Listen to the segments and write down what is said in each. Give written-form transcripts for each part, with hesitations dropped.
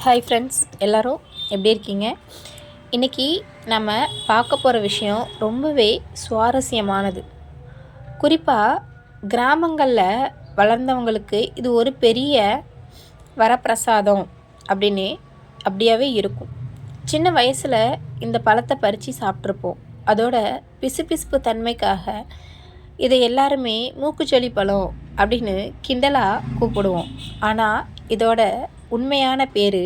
Hi friends, எல்லோரும் எப்படி இருக்கீங்க? இன்றைக்கி நம்ம பார்க்க போகிற விஷயம் ரொம்பவே சுவாரஸ்யமானது. குறிப்பாக கிராமங்களில் வளர்ந்தவங்களுக்கு இது ஒரு பெரிய வரப்பிரசாதம் அப்படியாகவே இருக்கும். சின்ன வயசில் இந்த பழத்தை பறித்து சாப்பிட்ருப்போம். அதோட பிசுபிசுப்பு தன்மைக்காக இதை எல்லாருமே மூக்குச்சொலி பழம் அப்படின்னு கிண்டலாக கூப்பிடுவோம். ஆனால் இதோட உண்மையான பேர்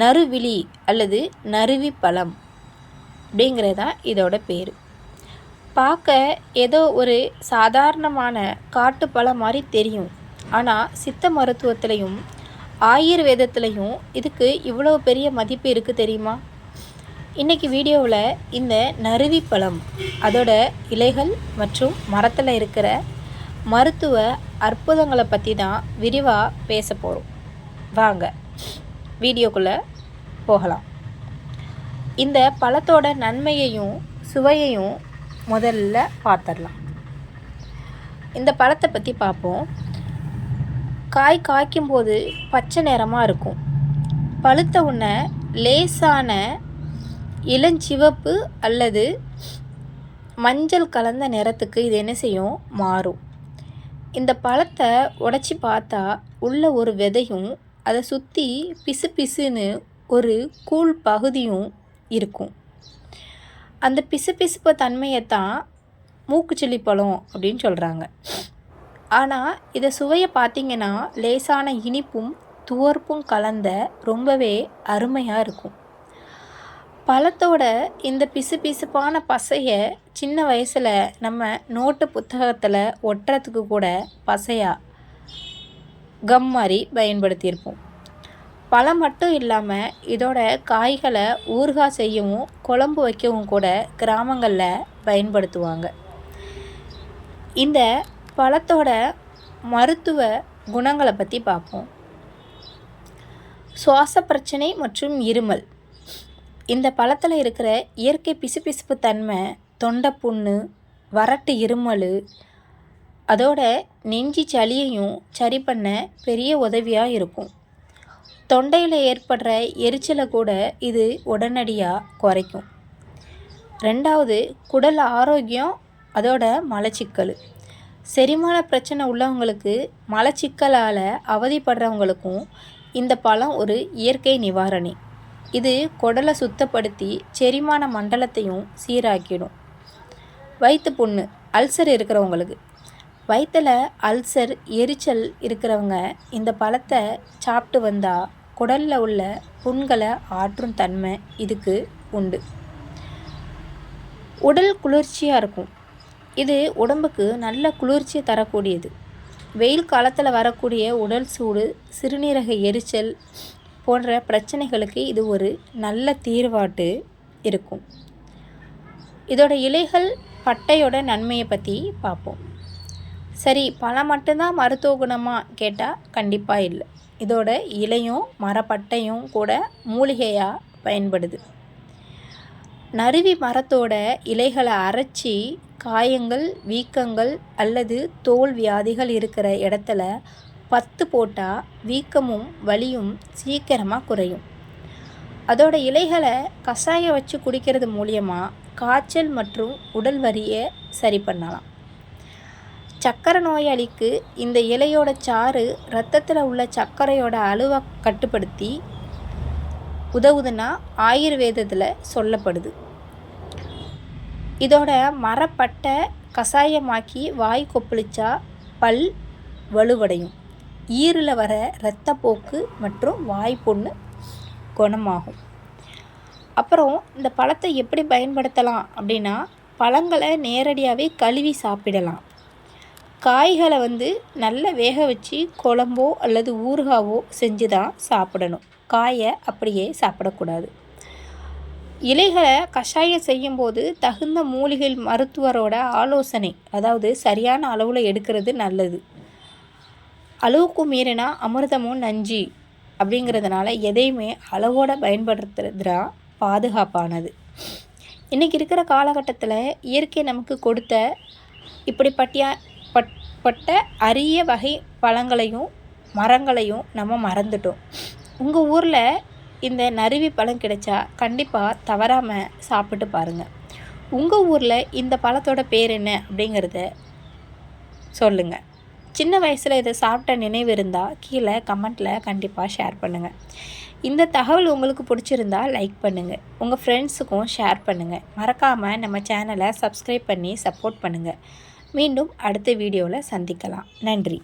நறுவிழி அல்லது நறுவி பழம் அப்படிங்கிறது தான் இதோட பேர். பார்க்க ஏதோ ஒரு சாதாரணமான காட்டுப்பழம் மாதிரி தெரியும். ஆனால் சித்த மருத்துவத்திலையும் ஆயுர்வேதத்துலேயும் இதுக்கு இவ்வளோ பெரிய மதிப்பு இருக்குது தெரியுமா? இன்றைக்கி வீடியோவில் இந்த நறுவி பழம், அதோட இலைகள் மற்றும் மரத்தில் இருக்கிற மருத்துவ அற்புதங்களை பற்றி தான் விரிவாக பேச போகிறோம். வாங்க வீடியோக்குள்ளே போகலாம். இந்த பழத்தோட நன்மையையும் சுவையையும் முதல்ல பார்த்துடலாம். இந்த பழத்தை பற்றி பார்ப்போம். காய் காய்க்கும்போது பச்சை நிறமாக இருக்கும். பழுத்த உடனே லேசான இளஞ்சிவப்பு அல்லது மஞ்சள் கலந்த நிறத்துக்கு இது என்ன செய்யும்? மாறும். இந்த பழத்தை உடைச்சி பார்த்தா உள்ள ஒரு விதையும் அதை சுற்றி பிசு பிசுன்னு ஒரு கூழ் பகுதியும் இருக்கும். அந்த பிசுபிசுப்பு தன்மையைத்தான் மூக்குச்சொல்லி பழம் அப்படின்னு சொல்கிறாங்க. ஆனால் இதை சுவையை பார்த்திங்கன்னா லேசான இனிப்பும் துவர்ப்பும் கலந்த ரொம்பவே அருமையாக இருக்கும். பழத்தோட இந்த பிசுபிசுப்பான பசையை சின்ன வயசில் நம்ம நோட்டு புத்தகத்தில் ஒட்டுறதுக்கு கூட பசையாக கம் மாதிரி பயன்படுத்தியிருப்போம். பழம் மட்டும் இல்லாமல் இதோட காய்களை ஊறுகாய் செய்யவும் குழம்பு வைக்கவும் கூட கிராமங்களில் பயன்படுத்துவாங்க. இந்த பழத்தோட மருத்துவ குணங்களை பற்றி பார்ப்போம். சுவாச பிரச்சனை மற்றும் இருமல். இந்த பழத்தில் இருக்கிற இயற்கை பிசுபிசுப்பு தன்மை தொண்டை புண்ணு, வறட்டு இருமல், அதோட நெஞ்சி சளியையும் சரி பண்ண பெரிய உதவியாக இருக்கும். தொண்டையில் ஏற்படுற எரிச்சலை கூட இது உடனடியாக குறைக்கும். ரெண்டாவது, குடல் ஆரோக்கியம், அதோட மலச்சிக்கல். செரிமான பிரச்சனை உள்ளவங்களுக்கு, மலச்சிக்கலால் அவதிப்படுறவங்களுக்கும் இந்த பழம் ஒரு இயற்கை நிவாரணி. இது குடலை சுத்தப்படுத்தி செரிமான மண்டலத்தையும் சீராக்கிடும். வயிற்று புண்ணு, அல்சர் இருக்கிறவங்களுக்கு, வயிற்றில் அல்சர் எரிச்சல் இருக்கிறவங்க இந்த பழத்தை சாப்பிட்டு வந்தால் குடலில் உள்ள புண்களை ஆற்றும் தன்மை இதுக்கு உண்டு. உடல் குளிர்ச்சியாக இருக்கும். இது உடம்புக்கு நல்ல குளிர்ச்சியை தரக்கூடியது. வெயில் காலத்தில் வரக்கூடிய உடல் சூடு, சிறுநீரக எரிச்சல் போன்ற பிரச்சனைகளுக்கு இது ஒரு நல்ல தீர்வாட்டு இருக்கும். இதோட இலைகள், பட்டையோட நன்மையை பற்றி பார்ப்போம். சரி, பழம் மட்டும்தான் மருத்துவ குணமாக கேட்டால் கண்டிப்பாக இல்லை. இதோட இலையும் மரப்பட்டையும் கூட மூலிகையாக பயன்படுது. நறுவி மரத்தோட இலைகளை அரைச்சி காயங்கள், வீக்கங்கள் அல்லது தோல் வியாதிகள் இருக்கிற இடத்துல 10 போட்டால் வீக்கமும் வலியும் சீக்கிரமாக குறையும். அதோட இலைகளை கஷாயம் வச்சு குடிக்கிறது மூலியமாக காய்ச்சல் மற்றும் உடல் வலியை சரி பண்ணலாம். சர்க்கரை நோயாளிக்கு இந்த இலையோட சாறு இரத்தத்தில் உள்ள சர்க்கரையோட அளவை கட்டுப்படுத்தி உதவுதுன்னா ஆயுர்வேதத்தில் சொல்லப்படுது. இதோட மரப்பட்டை கஷாயமாக்கி வாய் கொப்பளிச்சா பல் வலுவடையும். ஈரில் வர இரத்தப்போக்கு மற்றும் வாய்ப்புண்ணு குணமாகும். அப்புறம் இந்த பழத்தை எப்படி பயன்படுத்தலாம் அப்படின்னா, பழங்களை நேரடியாகவே கழுவி சாப்பிடலாம். காய்களை நல்லா வேக வச்சு குழம்போ அல்லது ஊறுகாவோ செஞ்சு தான் சாப்பிடணும். காயை அப்படியே சாப்பிடக்கூடாது. இலைகளை கஷாயம் செய்யும்போது தகுந்த மூலிகை மருத்துவரோட ஆலோசனை, அதாவது சரியான அளவில் எடுக்கிறது நல்லது. அளவுக்கு மீறினா அமிர்தமும் நஞ்சு அப்படிங்கிறதுனால எதையுமே அளவோடு பயன்படுத்துறது தான் பாதுகாப்பானது. இன்றைக்கி இருக்கிற காலகட்டத்தில் இயற்கை நமக்கு கொடுத்த இப்படிப்பட்ட அரிய வகை பழங்களையும் மரங்களையும் நம்ம மறந்துட்டோம். உங்கள் ஊரில் இந்த நறுவி பழம் கிடைச்சா கண்டிப்பாக தவறாமல் சாப்பிட்டு பாருங்கள். உங்கள் ஊரில் இந்த பழத்தோட பேர் என்ன அப்படிங்கிறத சொல்லுங்கள். சின்ன வயசில் இதை சாப்பிட்ட நினைவு இருந்தால் கீழே கமெண்ட்டில் கண்டிப்பாக ஷேர் பண்ணுங்கள். இந்த தகவல் உங்களுக்கு பிடிச்சிருந்தா லைக் பண்ணுங்கள், உங்கள் ஃப்ரெண்ட்ஸுக்கும் ஷேர் பண்ணுங்கள். மறக்காமல் நம்ம சேனலை சப்ஸ்கிரைப் பண்ணி சப்போர்ட் பண்ணுங்கள். மீண்டும் அடுத்த வீடியோவில் சந்திக்கலாம். நன்றி.